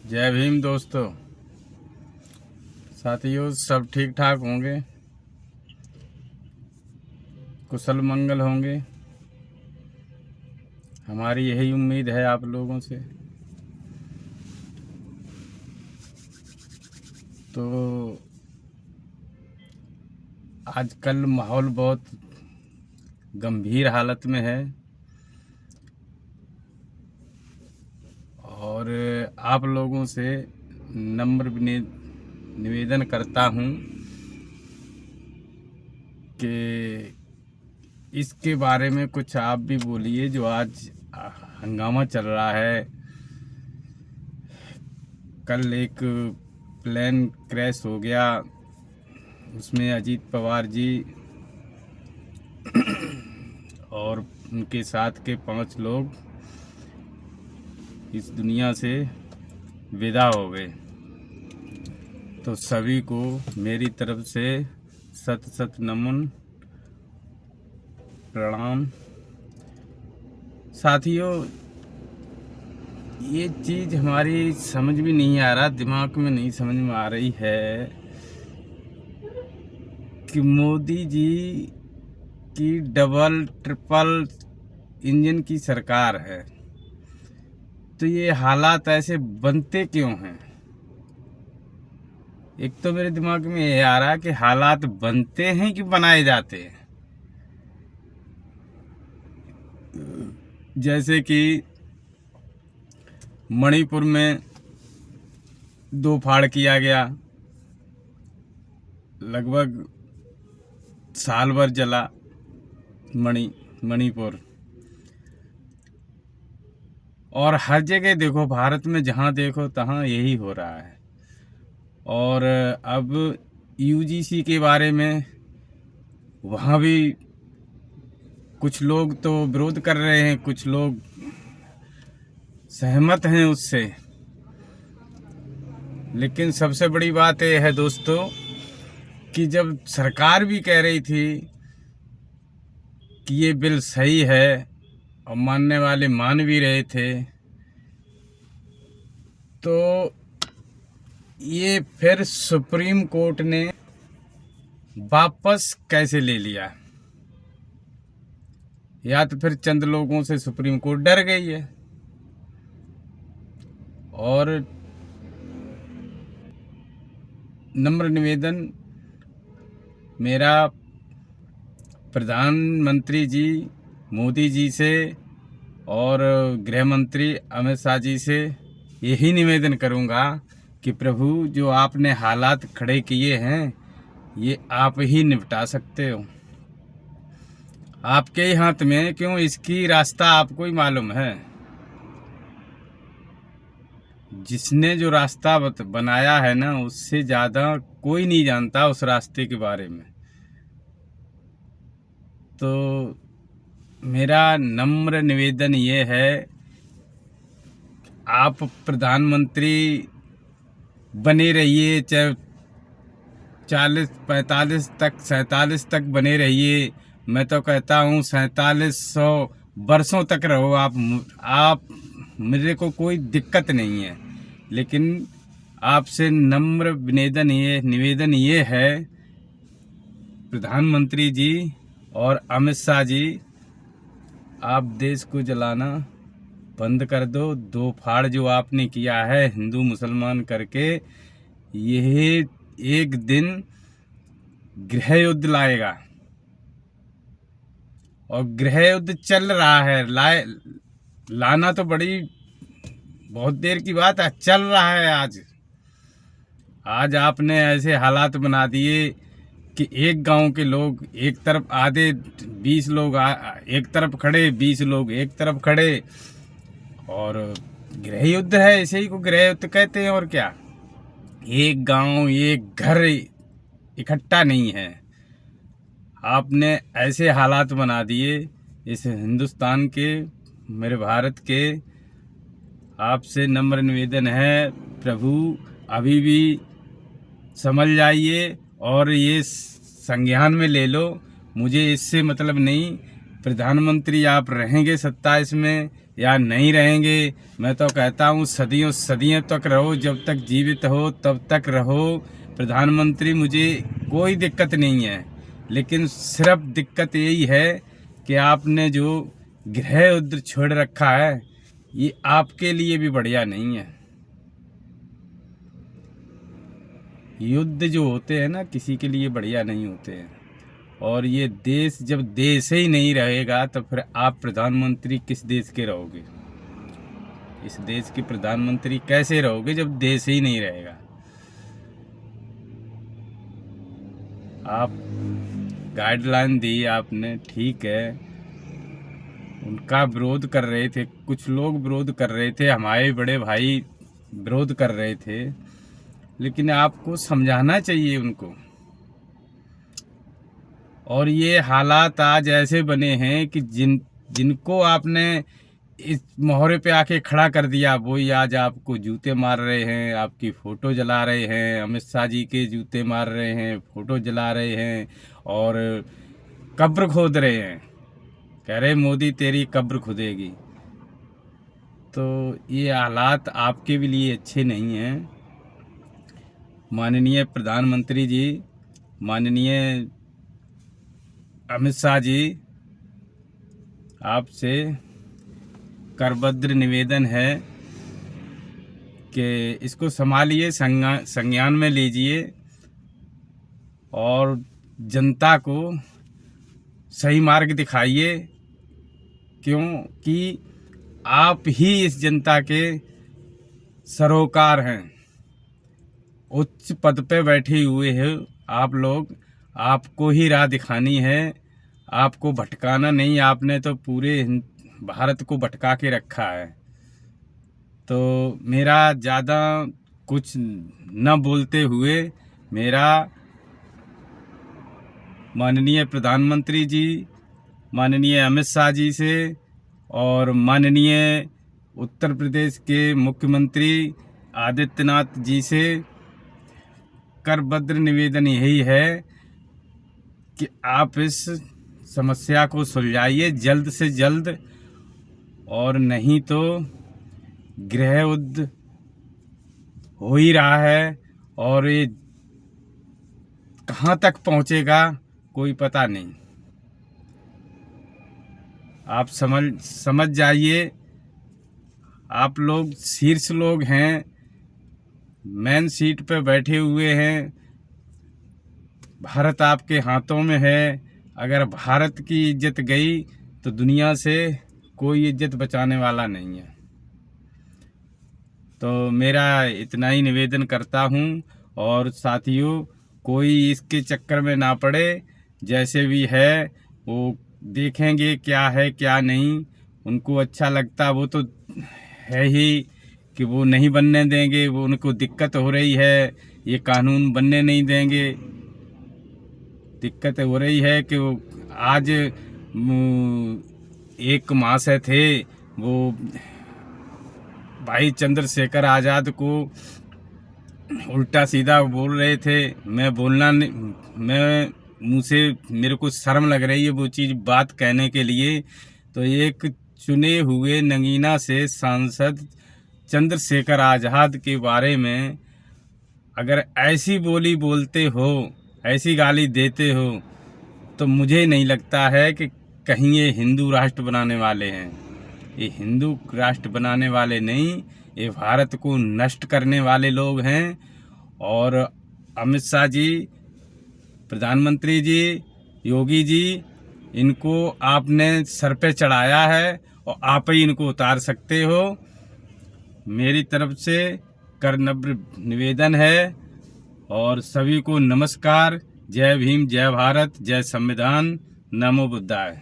जय भीम दोस्तों। साथियों, सब ठीक ठाक होंगे, कुशल मंगल होंगे। हमारी यही उम्मीद है आप लोगों से। तो आजकल माहौल बहुत गंभीर हालत में है और आप लोगों से नम्र निवेदन करता हूं कि इसके बारे में कुछ आप भी बोलिए। जो आज हंगामा चल रहा है, कल एक प्लेन क्रैश हो गया, उसमें अजीत पवार जी और उनके साथ के 5 लोग इस दुनिया से विदा हो गए। तो सभी को मेरी तरफ से सत सत नमन प्रणाम। साथियों, ये चीज़ हमारी समझ में नहीं आ रहा, दिमाग में नहीं समझ में आ रही है कि मोदी जी की डबल ट्रिपल इंजन की सरकार है, तो ये हालात ऐसे बनते क्यों हैं? एक तो मेरे दिमाग में ये आ रहा है कि हालात बनते हैं कि बनाए जाते हैं। जैसे कि मणिपुर में 2 फाड़ किया गया, लगभग साल भर जला मणिपुर। और हर जगह देखो, भारत में जहाँ देखो तहाँ यही हो रहा है। और अब यूजीसी के बारे में वहाँ भी कुछ लोग तो विरोध कर रहे हैं, कुछ लोग सहमत हैं उससे। लेकिन सबसे बड़ी बात यह है दोस्तों कि जब सरकार भी कह रही थी कि ये बिल सही है और मानने वाले मान भी रहे थे, तो ये फिर सुप्रीम कोर्ट ने वापस कैसे ले लिया? या तो फिर चंद लोगों से सुप्रीम कोर्ट डर गई है। और नम्र निवेदन मेरा प्रधानमंत्री जी मोदी जी से और गृह मंत्री अमित शाह जी से यही निवेदन करूंगा कि प्रभु, जो आपने हालात खड़े किए हैं ये आप ही निपटा सकते हो, आपके ही हाथ में। क्यों? इसकी रास्ता आपको ही मालूम है। जिसने जो रास्ता बनाया है ना, उससे ज़्यादा कोई नहीं जानता उस रास्ते के बारे में। तो मेरा नम्र निवेदन ये है, आप प्रधानमंत्री बने रहिए, चाहे 40, 45 तक, 47 तक बने रहिए। मैं तो कहता हूँ 4700 वर्षों तक रहो आप मेरे को कोई दिक्कत नहीं है। लेकिन आपसे नम्र निवेदन ये है, प्रधानमंत्री जी और अमित शाह जी, आप देश को जलाना बंद कर दो। 2 फाड़ जो आपने किया है हिंदू मुसलमान करके, यह एक दिन गृह युद्ध लाएगा। और गृह युद्ध चल रहा है, लाना तो बहुत देर की बात है, चल रहा है। आज आपने ऐसे हालात बना दिए कि एक गांव के लोग एक तरफ, आधे 20 लोग एक तरफ खड़े, 20 लोग एक तरफ खड़े। और गृह युद्ध है, इसे ही को गृह युद्ध कहते हैं। और क्या, एक गांव, एक घर इकट्ठा नहीं है। आपने ऐसे हालात बना दिए इस हिंदुस्तान के, मेरे भारत के। आपसे नम्र निवेदन है, प्रभु अभी भी समझ जाइए और ये संज्ञान में ले लो। मुझे इससे मतलब नहीं, प्रधानमंत्री आप रहेंगे 27 में या नहीं रहेंगे। मैं तो कहता हूँ सदियों सदियों तक रहो, जब तक जीवित हो तब तक रहो प्रधानमंत्री। मुझे कोई दिक्कत नहीं है, लेकिन सिर्फ दिक्कत यही है कि आपने जो गृह युद्ध छोड़ रखा है ये आपके लिए भी बढ़िया नहीं है। युद्ध जो होते हैं ना किसी के लिए बढ़िया नहीं होते हैं, और ये देश जब देश ही नहीं रहेगा तो फिर आप प्रधानमंत्री किस देश के रहोगे? इस देश के प्रधानमंत्री कैसे रहोगे जब देश ही नहीं रहेगा? आप गाइडलाइन दी आपने, ठीक है, उनका विरोध कर रहे थे, कुछ लोग विरोध कर रहे थे, हमारे बड़े भाई विरोध कर रहे थे, लेकिन आपको समझाना चाहिए उनको। और ये हालात आज ऐसे बने हैं कि जिनको आपने इस मोहरे पे आके खड़ा कर दिया वही आज आपको जूते मार रहे हैं, आपकी फ़ोटो जला रहे हैं। अमित शाह जी के जूते मार रहे हैं, फ़ोटो जला रहे हैं और कब्र खोद रहे हैं, कह रहे मोदी तेरी कब्र खुदेगी। तो ये हालात आपके भी लिए अच्छे नहीं हैं। माननीय प्रधानमंत्री जी, माननीय अमित शाह जी, आपसे करबद्ध निवेदन है कि इसको संभालिए, संज्ञान में लीजिए और जनता को सही मार्ग दिखाइए, क्योंकि आप ही इस जनता के सरोकार हैं, उच्च पद पे बैठे हुए हैं आप लोग। आपको ही राह दिखानी है, आपको भटकाना नहीं। आपने तो पूरे भारत को भटका के रखा है। तो मेरा ज़्यादा कुछ न बोलते हुए मेरा माननीय प्रधानमंत्री जी, माननीय अमित शाह जी से और माननीय उत्तर प्रदेश के मुख्यमंत्री आदित्यनाथ जी से करबद्ध निवेदन यही है कि आप इस समस्या को सुलझाइए जल्द से जल्द, और नहीं तो गृह युद्ध हो ही रहा है और ये कहाँ तक पहुँचेगा कोई पता नहीं। आप समझ जाइए। आप लोग शीर्ष लोग हैं, मेन सीट पे बैठे हुए हैं, भारत आपके हाथों में है। अगर भारत की इज्जत गई तो दुनिया से कोई इज्जत बचाने वाला नहीं है। तो मेरा इतना ही निवेदन करता हूँ, और साथियों कोई इसके चक्कर में ना पड़े। जैसे भी है वो देखेंगे क्या है क्या नहीं, उनको अच्छा लगता वो तो है ही कि वो नहीं बनने देंगे। वो उनको दिक्कत हो रही है, ये कानून बनने नहीं देंगे। दिक्कत हो रही है कि वो आज एक महाशय थे, वो भाई चंद्रशेखर आज़ाद को उल्टा सीधा बोल रहे थे। मैं बोलना नहीं, मैं मुँह से मेरे को शर्म लग रही है वो चीज़ बात कहने के लिए। तो एक चुने हुए नगीना से सांसद चंद्रशेखर आज़ाद के बारे में अगर ऐसी बोली बोलते हो, ऐसी गाली देते हो, तो मुझे नहीं लगता है कि कहीं ये हिंदू राष्ट्र बनाने वाले हैं। ये हिंदू राष्ट्र बनाने वाले नहीं, ये भारत को नष्ट करने वाले लोग हैं। और अमित शाह जी, प्रधानमंत्री जी, योगी जी, इनको आपने सर पे चढ़ाया है और आप ही इनको उतार सकते हो। मेरी तरफ से करनम्र निवेदन है। और सभी को नमस्कार। जय भीम, जय भारत, जय संविधान, नमो बुद्धाय।